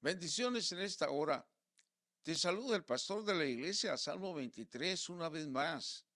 Bendiciones en esta hora. Te saluda el pastor de la iglesia, Salmo 23, una vez más.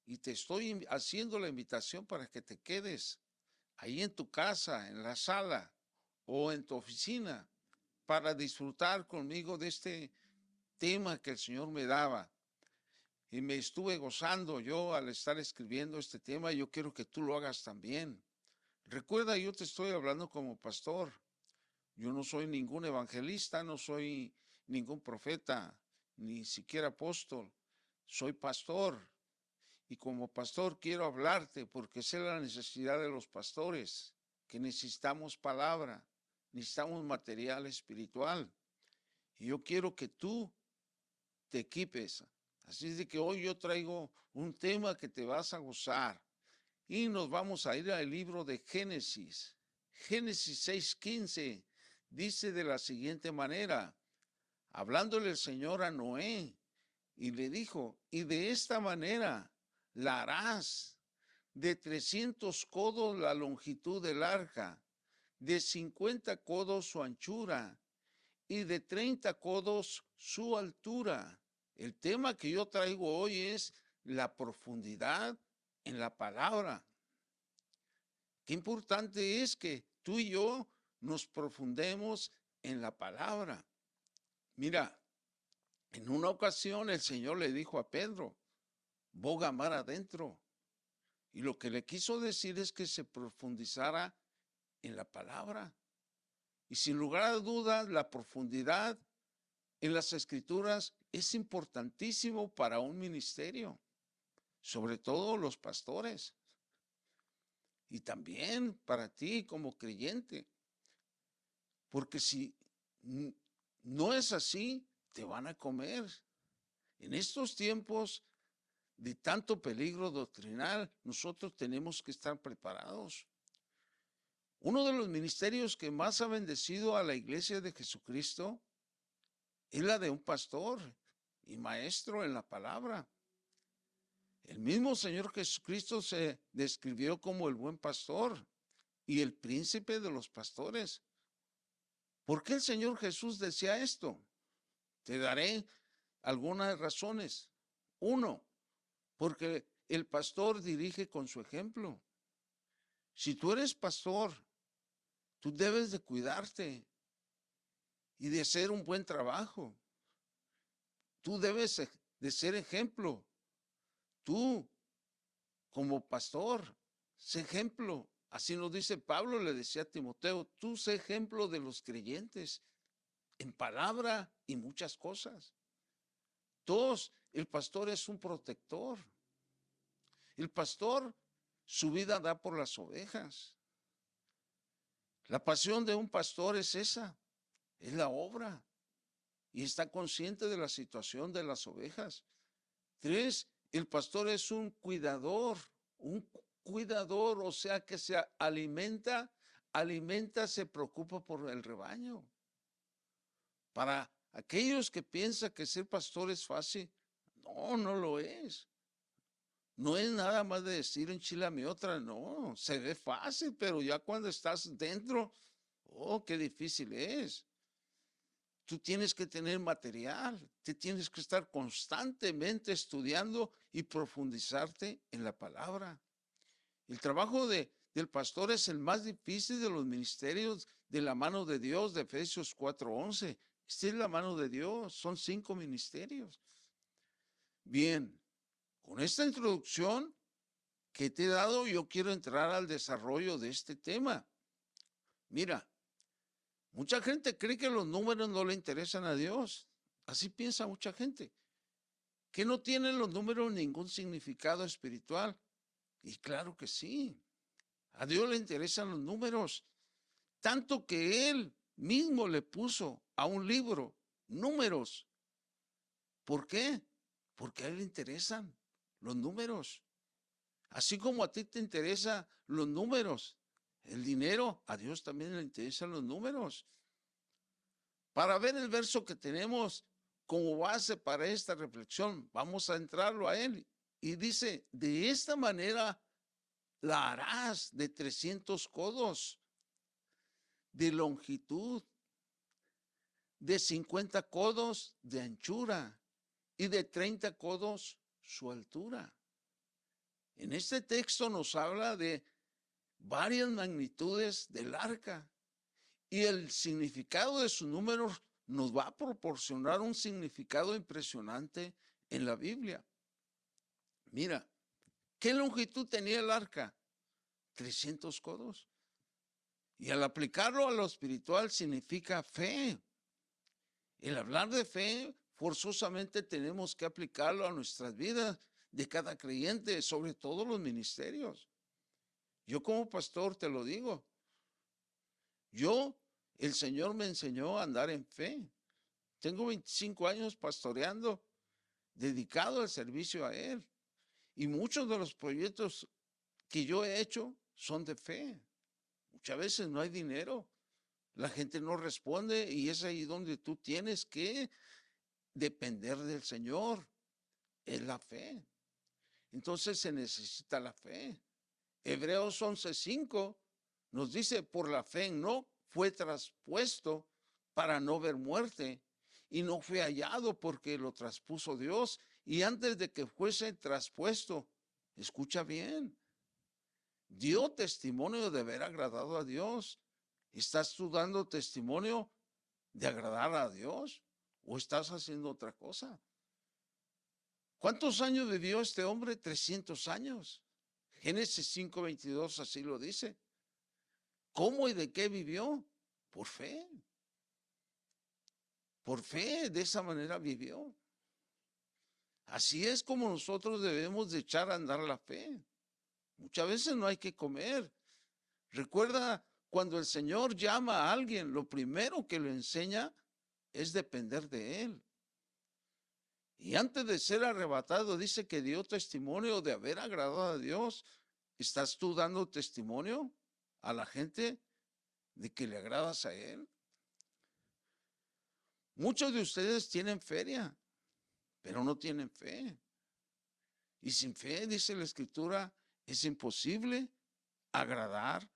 Y te estoy haciendo la invitación para que te quedes ahí en tu casa, en la sala o en tu oficina para disfrutar conmigo de este tema que el Señor me daba. Y me estuve gozando yo al estar escribiendo este tema. Yo quiero que tú lo hagas también. Recuerda, yo te estoy hablando como pastor. Yo no soy ningún evangelista, no soy ningún profeta, ni siquiera apóstol. Soy pastor y como pastor quiero hablarte porque sé la necesidad de los pastores, que necesitamos palabra, necesitamos material espiritual. Y yo quiero que tú te equipes. Así es de que hoy yo traigo un tema que te vas a gozar. Y nos vamos a ir al libro de Génesis. Génesis 6:15 dice de la siguiente manera, hablándole el Señor a Noé, y le dijo, y de esta manera la harás, de 300 codos la longitud del arca, de 50 codos su anchura, y de 30 codos su altura. El tema que yo traigo hoy es la profundidad en la palabra. Qué importante es que tú y yo nos profundemos en la palabra. Mira, en una ocasión el Señor le dijo a Pedro, boga mar adentro. Y lo que le quiso decir es que se profundizara en la palabra. Y sin lugar a dudas, la profundidad en las escrituras es importantísimo para un ministerio, sobre todo los pastores. Y también para ti como creyente. Porque si no es así, te van a comer. En estos tiempos de tanto peligro doctrinal, nosotros tenemos que estar preparados. Uno de los ministerios que más ha bendecido a la iglesia de Jesucristo es la de un pastor y maestro en la palabra. El mismo Señor Jesucristo se describió como el buen pastor y el príncipe de los pastores. ¿Por qué el Señor Jesús decía esto? Te daré algunas razones. Uno, porque el pastor dirige con su ejemplo. Si tú eres pastor, tú debes de cuidarte y de hacer un buen trabajo. Tú debes de ser ejemplo. Tú, como pastor, sé ejemplo. Así nos dice Pablo, le decía a Timoteo, tú sé ejemplo de los creyentes en palabra y muchas cosas. Dos, el pastor es un protector. El pastor, su vida da por las ovejas. La pasión de un pastor es esa, es la obra. Y está consciente de la situación de las ovejas. Tres, el pastor es un cuidador, o sea que se alimenta, se preocupa por el rebaño. Para aquellos que piensan que ser pastor es fácil, no, no lo es. No es nada más de decir enchilame otra, no, se ve fácil, pero ya cuando estás dentro, oh, qué difícil es. Tú tienes que tener material, te tienes que estar constantemente estudiando y profundizarte en la palabra. El trabajo del pastor es el más difícil de los ministerios de la mano de Dios, de Efesios 4:11. Esta es la mano de Dios, son 5 ministerios. Bien, con esta introducción que te he dado, yo quiero entrar al desarrollo de este tema. Mira, mucha gente cree que los números no le interesan a Dios. Así piensa mucha gente, que no tienen los números ningún significado espiritual. Y claro que sí, a Dios le interesan los números, tanto que Él mismo le puso a un libro números. ¿Por qué? Porque a Él le interesan los números. Así como a ti te interesan los números, el dinero, a Dios también le interesan los números. Para ver el verso que tenemos como base para esta reflexión, vamos a entrarlo a él. Y dice, de esta manera la harás de 300 codos de longitud. de 50 codos de anchura y de 30 codos su altura. En este texto nos habla de varias magnitudes del arca y el significado de sus números nos va a proporcionar un significado impresionante en la Biblia. Mira, ¿qué longitud tenía el arca? 300 codos. Y al aplicarlo a lo espiritual significa fe. El hablar de fe, forzosamente tenemos que aplicarlo a nuestras vidas de cada creyente, sobre todo los ministerios. Yo como pastor te lo digo. El Señor me enseñó a andar en fe. Tengo 25 años pastoreando, dedicado al servicio a Él. Y muchos de los proyectos que yo he hecho son de fe. Muchas veces no hay dinero. La gente no responde y es ahí donde tú tienes que depender del Señor. Es la fe. Entonces se necesita la fe. Hebreos 11:5 nos dice, por la fe en Enoc fue traspuesto para no ver muerte y no fue hallado porque lo traspuso Dios. Y antes de que fuese traspuesto, escucha bien, dio testimonio de haber agradado a Dios. ¿Estás tú dando testimonio de agradar a Dios o estás haciendo otra cosa? ¿Cuántos años vivió este hombre? 300 años. Génesis 5:22 así lo dice. ¿Cómo y de qué vivió? Por fe. Por fe, de esa manera vivió. Así es como nosotros debemos de echar a andar la fe. Muchas veces no hay que comer. Recuerda, cuando el Señor llama a alguien, lo primero que le enseña es depender de Él. Y antes de ser arrebatado, dice que dio testimonio de haber agradado a Dios. ¿Estás tú dando testimonio a la gente de que le agradas a Él? Muchos de ustedes tienen feria, pero no tienen fe. Y sin fe, dice la Escritura, es imposible agradar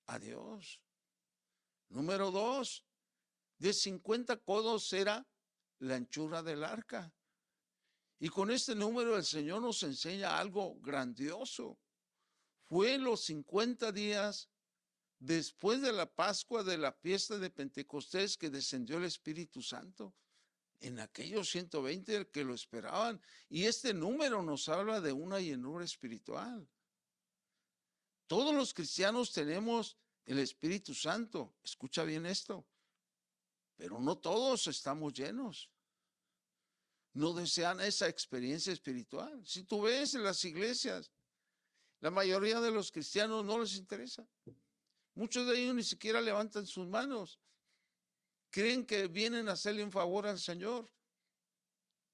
a Dios. Número 2, de 50 codos era la anchura del arca. Y con este número el Señor nos enseña algo grandioso. Fue los 50 días después de la Pascua, de la fiesta de Pentecostés, que descendió el Espíritu Santo. En aquellos 120 que lo esperaban. Y este número nos habla de una llenura espiritual. Todos los cristianos tenemos el Espíritu Santo. Escucha bien esto. Pero no todos estamos llenos. No desean esa experiencia espiritual. Si tú ves en las iglesias, la mayoría de los cristianos no les interesa. Muchos de ellos ni siquiera levantan sus manos. Creen que vienen a hacerle un favor al Señor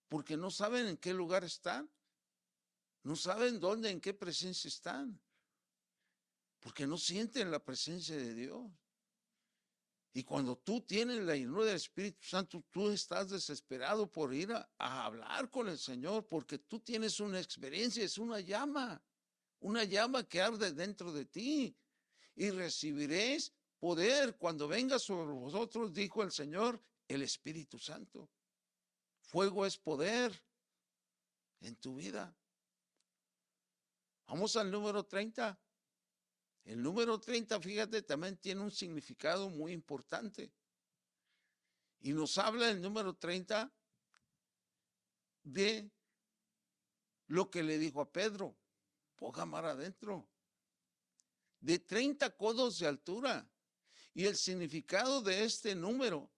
porque no saben en qué lugar están. No saben dónde, en qué presencia están. Porque no sienten la presencia de Dios. Y cuando tú tienes la llenura del Espíritu Santo, tú estás desesperado por ir a hablar con el Señor, porque tú tienes una experiencia, es una llama que arde dentro de ti. Y recibiréis poder cuando venga sobre vosotros, dijo el Señor, el Espíritu Santo. Fuego es poder en tu vida. Vamos al número 30. El número 30, fíjate, también tiene un significado muy importante. Y nos habla el número 30 de lo que le dijo a Pedro: ponga mar adentro. De 30 codos de altura. Y el significado de este número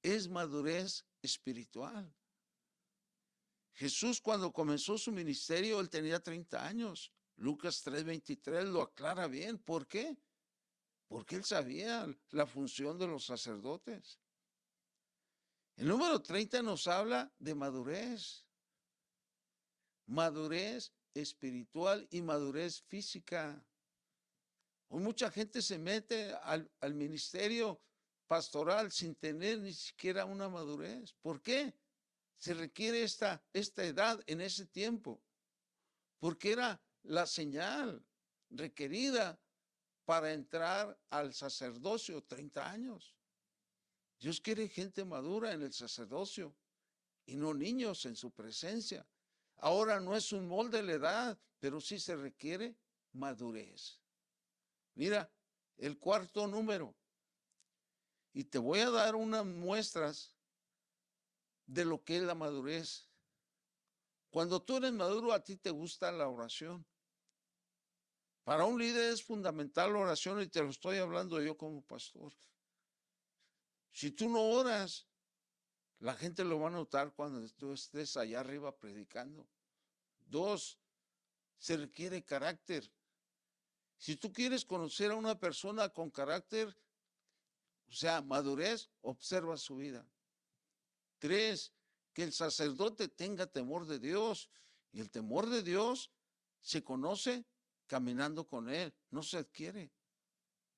es madurez espiritual. Jesús, cuando comenzó su ministerio, él tenía 30 años. Lucas 3:23 lo aclara bien. ¿Por qué? Porque él sabía la función de los sacerdotes. El número 30 nos habla de madurez. Madurez espiritual y madurez física. Hoy mucha gente se mete al ministerio pastoral sin tener ni siquiera una madurez. ¿Por qué? Se requiere esta edad en ese tiempo, porque era la señal requerida para entrar al sacerdocio, 30 años. Dios quiere gente madura en el sacerdocio y no niños en su presencia. Ahora no es un molde de la edad, pero sí se requiere madurez. Mira, el cuarto número. Y te voy a dar unas muestras de lo que es la madurez. Cuando tú eres maduro, a ti te gusta la oración. Para un líder es fundamental la oración y te lo estoy hablando yo como pastor. Si tú no oras, la gente lo va a notar cuando tú estés allá arriba predicando. 2, se requiere carácter. Si tú quieres conocer a una persona con carácter, o sea, madurez, observa su vida. 3, que el sacerdote tenga temor de Dios. Y el temor de Dios se conoce caminando con Él, no se adquiere.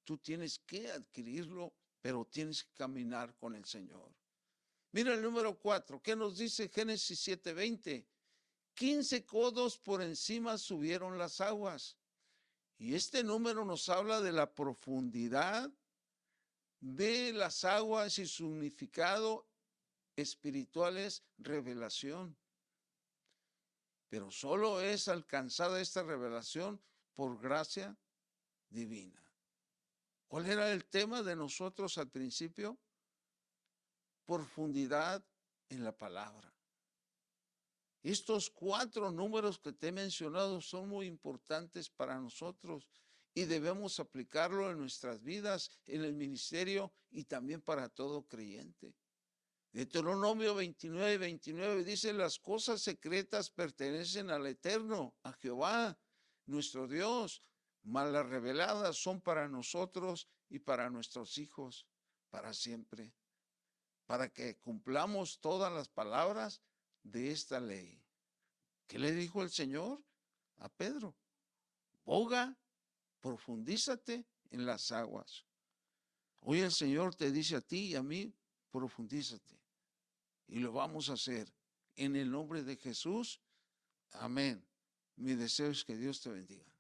Tú tienes que adquirirlo, pero tienes que caminar con el Señor. Mira el número 4, ¿qué nos dice Génesis 7:20? 15 codos por encima subieron las aguas. Y este número nos habla de la profundidad de las aguas y su significado espiritual es revelación. Pero solo es alcanzada esta revelación por gracia divina. ¿Cuál era el tema de nosotros al principio? Profundidad en la palabra. Estos 4 números que te he mencionado son muy importantes para nosotros y debemos aplicarlo en nuestras vidas, en el ministerio y también para todo creyente. Deuteronomio 29:29 dice: las cosas secretas pertenecen al Eterno, a Jehová, nuestro Dios, mas las reveladas son para nosotros y para nuestros hijos, para siempre, para que cumplamos todas las palabras de esta ley. ¿Qué le dijo el Señor a Pedro? Boga, profundízate en las aguas. Hoy el Señor te dice a ti y a mí: profundízate. Y lo vamos a hacer en el nombre de Jesús. Amén. Mi deseo es que Dios te bendiga.